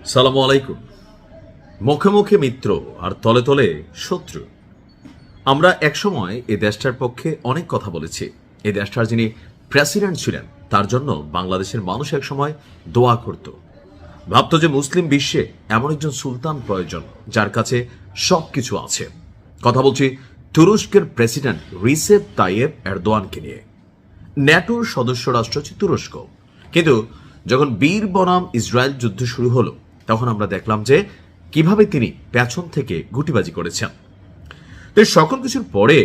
সালামু আলাইকুম। মুখে মুখে মিত্র আর তলে তলে শত্রু। আমরা একসময় এই দেশটার পক্ষে অনেক কথা বলেছি। এই দেশটার যিনি প্রেসিডেন্ট ছিলেন তার জন্য বাংলাদেশের মানুষ একসময় দোয়া করত, ভাবত যে মুসলিম বিশ্বে এমন একজন সুলতান প্রয়োজন যার কাছে সবকিছু আছে। কথা বলছি তুরস্কের প্রেসিডেন্ট রিসেপ তাইয়েব এরদোয়ানকে নিয়ে। ন্যাটোর সদস্য রাষ্ট্র হচ্ছে তুরস্ক, কিন্তু যখন বীর বনাম ইসরায়েল যুদ্ধ শুরু হলো তখন আমরা দেখলাম যে কিভাবে তিনি পেছন থেকে গুটিবাজি করেছেন। তো সকল কিছুর পরে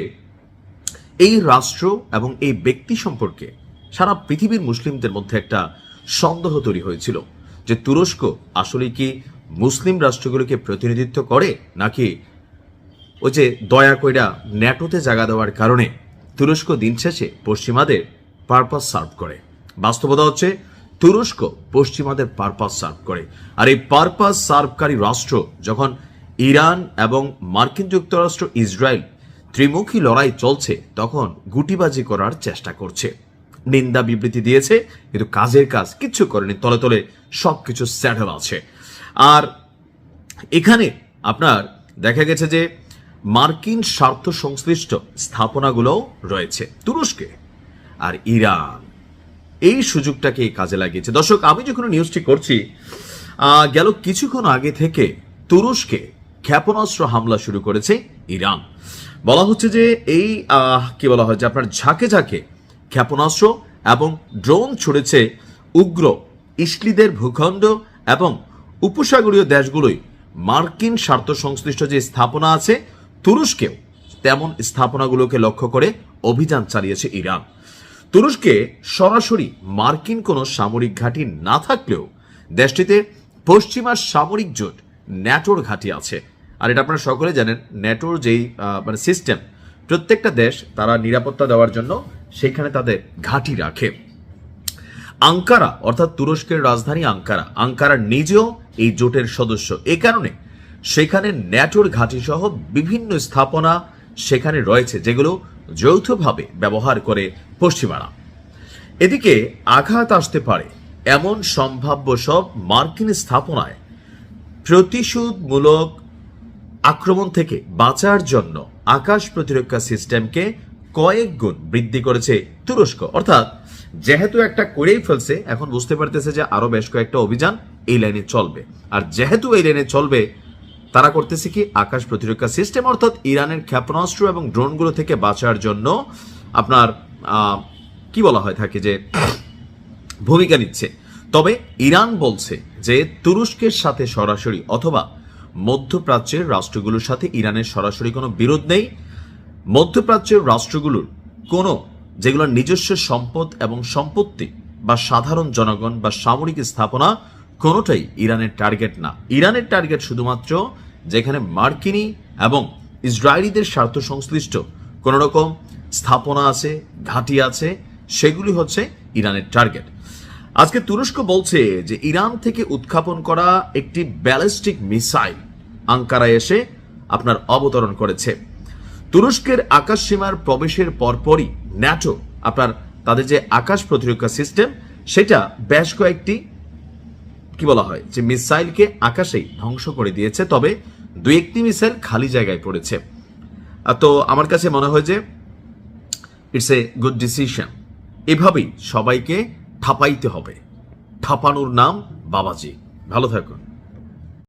এই রাষ্ট্র এবং এই ব্যক্তি সম্পর্কে সারা পৃথিবীর মুসলিমদের মধ্যে একটা সন্দেহ তৈরি হয়েছিল যে তুরস্ক আসলে কি মুসলিম রাষ্ট্রগুলোকে প্রতিনিধিত্ব করে, নাকি ওই যে দয়া কইরা ন্যাটোতে জায়গা দেওয়ার কারণে তুরস্ক দিন শেষে পশ্চিমাদের পারপাস সার্ভ করে। বাস্তবতা হচ্ছে তুরস্ক পশ্চিমাদের পারপাস সার্ভ করে, আর এই পারপাস সার্ভকারী রাষ্ট্র যখন ইরান এবং মার্কিন যুক্তরাষ্ট্র ইসরায়েল ত্রিমুখী লড়াই চলছে তখন গুটিবাজি করার চেষ্টা করছে, নিন্দা বিবৃতি দিয়েছে, কিন্তু কাজের কাজ কিচ্ছু করেনি, তলে তলে সবকিছু স্যাটেল আছে। আর এখানে আপনার দেখা গেছে যে মার্কিন স্বার্থ সংশ্লিষ্ট স্থাপনাগুলোও রয়েছে তুরস্কে, আর ইরান এই সুযোগটাকে কাজে লাগিয়েছে। দর্শক, আমি যখন নিউজটি করছি গেল কিছুক্ষণ আগে থেকে তুরস্কে ক্ষেপণাস্ত্র হামলা শুরু করেছে ইরান। বলা হচ্ছে যে এই কি বলা হয় যে আপনার ঝাঁকে ঝাঁকে ক্ষেপণাস্ত্র এবং ড্রোন ছুড়েছে উগ্র ইসলিদের ভূখণ্ড এবং উপসাগরীয় দেশগুলোই মার্কিন স্বার্থ সংশ্লিষ্ট যে স্থাপনা আছে তুরস্কেও তেমন স্থাপনাগুলোকে লক্ষ্য করে অভিযান চালিয়েছে ইরান। তুরস্কে সরাসরি মার্কিন কোনো সামরিক ঘাঁটি না থাকলেও দেশটিতে পশ্চিমা সামরিক জোট ন্যাটোর ঘাঁটি আছে। আর এটা আপনারা সকলে জানেন, ন্যাটোর যেই মানে সিস্টেম, প্রত্যেকটা দেশ তারা নিরাপত্তা দেওয়ার জন্য সেখানে তাদের ঘাঁটি রাখে। আঙ্কারা অর্থাৎ তুরস্কের রাজধানী আঙ্কারা নিজেও এই জোটের সদস্য। এ কারণে সেখানে ন্যাটোর ঘাঁটি সহ বিভিন্ন স্থাপনা সেখানে রয়েছে যেগুলো যৌথভাবে ব্যবহার করে পশ্চিমারা। এদিকে আঘাত আসতে পারে এমন সম্ভাব্য সব মার্কিন স্থাপনায় প্রতিশোধমূলক আক্রমণ থেকে বাঁচার জন্য আকাশ প্রতিরক্ষা সিস্টেমকে কয়েক গুণ বৃদ্ধি করেছে তুরস্ক। অর্থাৎ যেহেতু একটা করেই ফেলছে, এখন বুঝতে পারতেছে যে আরো বেশ কয়েকটা অভিযান এই লাইনে চলবে, আর যেহেতু এই লাইনে চলবে তারা করতেছে কি আকাশ প্রতিরক্ষা সিস্টেম অর্থাৎ ইরানের ক্ষেপণাস্ত্র এবং ড্রোনগুলো থেকে বাঁচার জন্য আপনার কি বলা হয় থাকে যে ভূমিকা নিচ্ছে। তবে ইরান বলছে যে তুরস্কের সাথে সরাসরি অথবা মধ্যপ্রাচ্যের রাষ্ট্রগুলোর সাথে ইরানের সরাসরি কোনো বিরোধ নেই। মধ্যপ্রাচ্যের রাষ্ট্রগুলোর কোনো যেগুলোর নিজস্ব সম্পদ এবং সম্পত্তি বা সাধারণ জনগণ বা সামরিক স্থাপনা কোনোটাই ইরানের টার্গেট না। ইরানের টার্গেট শুধুমাত্র যেখানে মার্কিনী এবং ইসরায়েলিদের স্বার্থ সংশ্লিষ্ট কোনো রকম স্থাপনা আছে, ঘাঁটি আছে, সেগুলি হচ্ছে ইরানের টার্গেট। আজকে তুরস্ক বলছে যে ইরান থেকে উৎক্ষেপণ করা একটি ব্যালিস্টিক মিসাইল আঙ্কারায় এসে আপনার অবতরণ করেছে। তুরস্কের আকাশ সীমার প্রবেশের পরপরই ন্যাটো আপনার তাদের যে আকাশ প্রতিরক্ষা সিস্টেম সেটা বেশ কয়েকটি কি বলা হয় যে মিসাইলকে আকাশেই ধ্বংস করে দিয়েছে, তবে দু একটি মিসাইল খালি জায়গায় পড়েছে। তো আমার কাছে মনে হয় যে ইটস এ গুড ডিসিশন। এভাবেই সবাইকে ঠাপাইতে হবে। ঠাপানোর নাম বাবাজি। ভালো থাকুন।